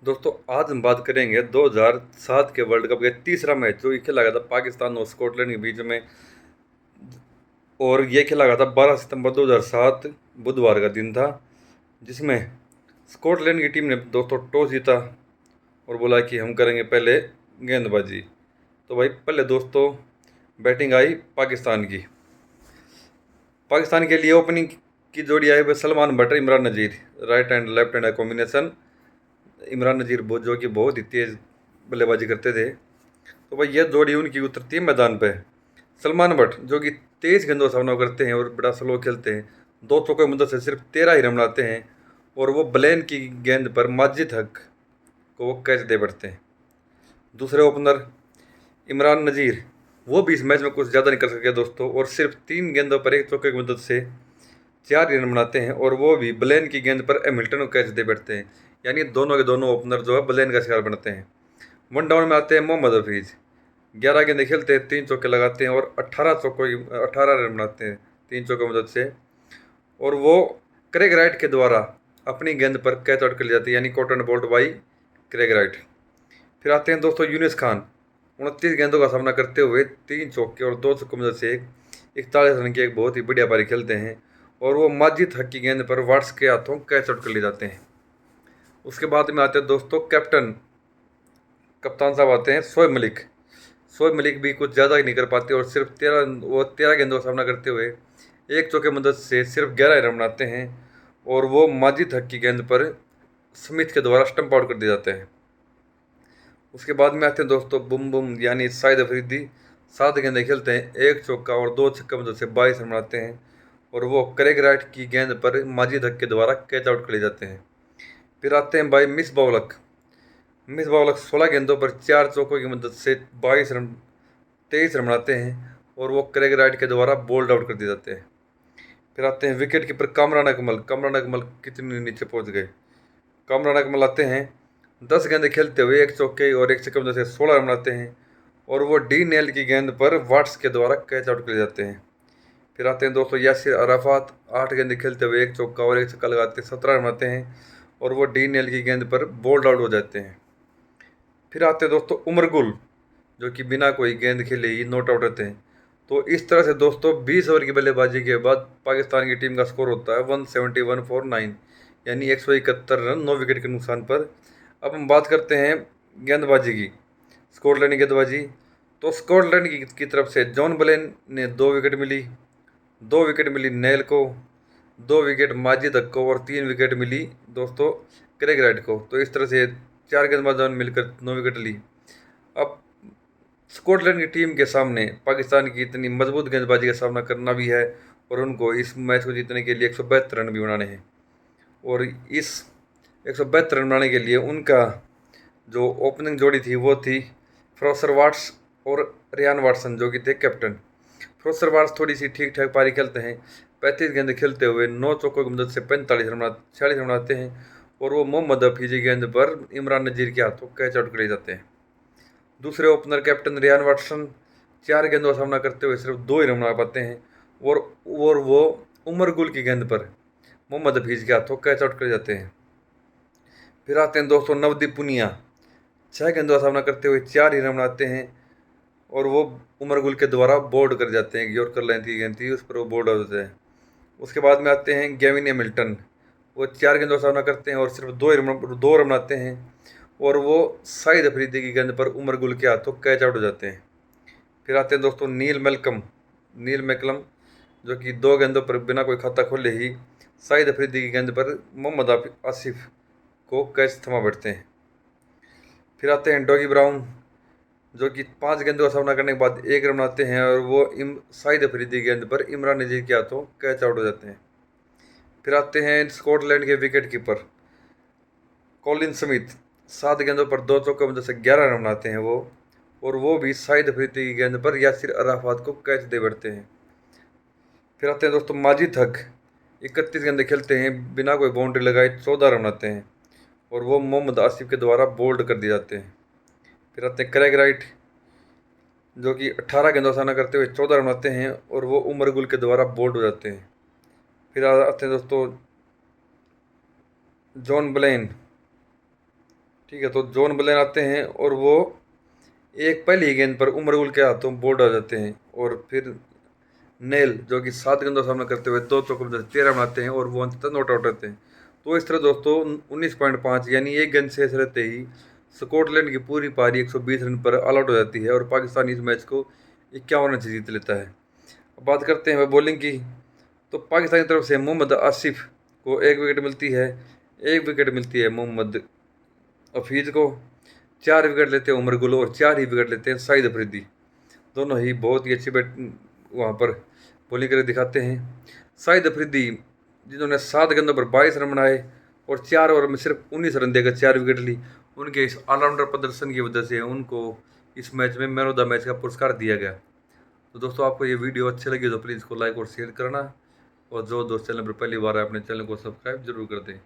दोस्तों आज हम बात करेंगे 2007 के वर्ल्ड कप का तीसरा मैच जो ये खेला गया था पाकिस्तान और स्कॉटलैंड के बीच में। और ये खेला गया था 12 सितंबर 2007 बुधवार का दिन था, जिसमें स्कॉटलैंड की टीम ने दोस्तों टॉस जीता और बोला कि हम करेंगे पहले गेंदबाजी। तो भाई पहले दोस्तों बैटिंग आई पाकिस्तान के लिए ओपनिंग की जोड़ी आई वह Salman Butt Imran Nazir, right and left hand combination. Imran Nazir जो कि बहुत ही तेज़ बल्लेबाजी करते थे, तो भाई यह जोड़ी उनकी उतरती है मैदान पे। सलमान बट जो कि तेज़ गेंदों का सामना करते हैं और बड़ा स्लो खेलते हैं, 2 चौके की मदद से सिर्फ 13 ही रन बनाते हैं और वो ब्लेन की गेंद पर माजिद हक को वो कैच दे बैठते हैं। दूसरे ओपनर इमरान नज़ीर वो भी इस मैच में कुछ ज़्यादा नहीं कर सके दोस्तों, और सिर्फ 3 गेंदों पर 1 चौके की मदद से 4 रन बनाते हैं और वो भी ब्लेन की गेंद पर हैमिल्टन को कैच दे बैठते हैं। यानी दोनों के दोनों ओपनर जो है ब्लेन का शिकार बनते हैं। वन डाउन में आते हैं मोहम्मद हफीज़, 11 गेंदें खेलते हैं, 3 चौके लगाते हैं और 18 रन बनाते हैं 3 चौके की मदद से। और वो क्रेग राइट के द्वारा अपनी गेंद पर कैच आउट कर ली जाती है, यानी cotton bolt by Craig right. फिर आते हैं दोस्तों यूनिस खान, 29 गेंदों का सामना करते हुए 3 चौके और 2 चौके की मदद से 41 रन की एक बहुत ही बढ़िया पारी खेलते हैं और वो माजिद हक की गेंद पर वाट्स के हाथों कैच आउट कर लिए जाते हैं। उसके बाद में आते हैं दोस्तों कप्तान साहब आते हैं शोएब मलिक भी कुछ ज़्यादा ही नहीं कर पाते और सिर्फ 13 गेंदों का सामना करते हुए 1 चौके की मदद से सिर्फ 11 रन बनाते हैं और वो माजिद हक की गेंद पर स्मिथ के द्वारा स्टंप आउट कर दिए जाते हैं। उसके बाद में आते हैं दोस्तों बुम बुम यानी शाहिद अफरीदी, 7 गेंदें खेलते हैं, 1 चौका और 2 छक्के मदद से 22 रन बनाते हैं और वो क्रेग राइट की गेंद पर माजिद हक के द्वारा कैच आउट कर लिए जाते हैं। फिर आते हैं भाई मिस बावलक 16 गेंदों पर 4 चौकों की मदद से 23 रन बनाते हैं और वो क्रेग राइट के द्वारा बोल्ड आउट कर दिए जाते हैं। फिर आते हैं विकेट कीपर कामरान अकमल कितनी नीचे पहुंच गए। कामरान अकमल आते हैं, 10 गेंदें खेलते हुए 1 चौके और 1 छक्के की मदद से 16 रन बनाते हैं और वो डी नेल की गेंद पर वाट्स के द्वारा कैच आउट कर जाते हैं। फिर आते हैं दोस्तों यासिर अराफात, 8 गेंदें खेलते हुए 1 चौका और 1 छक्का लगाते 17 रन बनाते हैं और वो डी नेल की गेंद पर बोल्ड आउट हो जाते हैं। फिर आते हैं दोस्तों उमर गुल, जो कि बिना कोई गेंद खेले ही नॉट आउट रहते हैं। तो इस तरह से दोस्तों 20 ओवर की बल्लेबाजी के बाद पाकिस्तान की टीम का स्कोर होता है 171 फॉर 9, यानी 171 रन 9 विकेट के नुकसान पर। अब हम बात करते हैं गेंदबाजी की, स्कॉटलैंड की गेंदबाजी। तो स्कॉटलैंड की तरफ से जॉन ब्लेन ने 2 विकेट मिली नेल को, 2 विकेट माजिद हक को और 3 विकेट मिली दोस्तों क्रेग राइट को। तो इस तरह से 4 गेंदबाजों ने मिलकर 9 विकेट ली। अब स्कॉटलैंड की टीम के सामने पाकिस्तान की इतनी मजबूत गेंदबाजी का सामना करना भी है और उनको इस मैच को जीतने के लिए 172 रन भी बनाने हैं। और इस 172 रन बनाने के लिए उनका जो ओपनिंग जोड़ी थी वो थी फ्रोसर वाट्स और रियान वाटसन, जो कि थे कैप्टन। फ्रोसर वाट्स थोड़ी सी ठीक ठाक पारी खेलते हैं, 35 गेंदें खेलते हुए 9 चौकों की मदद से 46 रन बनाते हैं और वो मोहम्मद हफीज की गेंद पर इमरान नज़ीर के हाथों कैच आउट कर लिए जाते हैं। दूसरे ओपनर कैप्टन रियान वाटसन 4 गेंदों का सामना करते हुए सिर्फ 2 ही रन बना पाते हैं और वो उमर गुल की गेंद पर मोहम्मद हफीज के हाथों कैच आउट कर जाते हैं। फिर आते हैं दोस्तों नवदीप पुनिया, 6 गेंदों का सामना करते हुए 4 ही रन बनाते हैं और वो उमर गुल के द्वारा बोल्ड कर जाते हैं। यॉर्कर लेंथ की गेंद थी, उस पर वो बोल्ड हो जाते हैं। उसके बाद में आते हैं गेविन हैमिल्टन, वो 4 गेंदों का सामना करते हैं और सिर्फ 2 रन बनाते हैं और वो शाहिद अफरीदी की गेंद पर उमर गुल के हाथों कैच आउट हो जाते हैं। फिर आते हैं दोस्तों नील मैकलम, जो कि 2 गेंदों पर बिना कोई खाता खोले ही शाहिद अफरीदी की गेंद पर मोहम्मद आसिफ को कैच थमा बैठते हैं। फिर आते हैं डॉगी ब्राउन, जो कि 5 गेंदों का सामना करने के बाद 1 रन बनाते हैं और वो शाहिद अफरीदी की गेंद पर इमरान नज़ीर के हाथों कैच आउट हो जाते हैं। फिर आते हैं स्कॉटलैंड के विकेट कीपर कॉलिन स्मिथ, 7 गेंदों पर 2 चौके वजह से 11 रन बनाते हैं वो भी शाहिद अफरीदी की गेंद पर यासिर अराफात को कैच दे बैठते हैं। फिर आते हैं दोस्तों माजिद हक, 31 गेंदें खेलते हैं, बिना कोई बाउंड्री लगाए 14 रन बनाते हैं और वो मोहम्मद आसिफ के द्वारा बोल्ड कर दिए जाते हैं। फिर आते हैं क्रेग राइट, जो कि 18 गेंदों का सामना करते हुए 14 रन बनाते हैं और वो उमर गुल के द्वारा बोल्ड हो जाते हैं। फिर आते हैं दोस्तों जॉन ब्लेन, ठीक है, तो जॉन बलेन आते हैं और वो एक पहली ही गेंद पर उमर गुल के हाथों बोल्ड आ जाते हैं। और फिर नेल जो कि 7 गेंदों का सामना करते हुए 2 चौके 13 बनाते हैं और वो अंततः नॉट आउट रहते हैं। तो इस तरह दोस्तों 19.5 यानी एक गेंद शेष रहते ही स्कॉटलैंड की पूरी पारी 120 रन पर ऑल आउट हो जाती है और पाकिस्तान इस मैच को 51 रन से जीत लेता है। अब बात करते हैं बॉलिंग की, तो पाकिस्तान की तरफ से मोहम्मद आसिफ को 1 विकेट मिलती है। 1 विकेट मिलती है मोहम्मद हफीज़ को। 4 विकेट लेते हैं उमर गुल और 4 ही विकेट लेते हैं शाहिद अफरीदी। दोनों ही बहुत ही अच्छी बैट वहाँ पर बॉलिंग करके दिखाते हैं। शाहिद अफरीदी जिन्होंने 7 गेंदों पर 22 रन बनाए और 4 ओवर में सिर्फ 19 रन देकर 4 विकेट ली, उनके इस ऑलराउंडर प्रदर्शन की वजह से उनको इस मैच में मैन ऑफ द मैच का पुरस्कार दिया गया। तो दोस्तों आपको ये वीडियो अच्छी लगी तो प्लीज़ इसको लाइक और शेयर करना, और जो दोस्त चैनल पर पहली बार है अपने चैनल को सब्सक्राइब जरूर कर दें।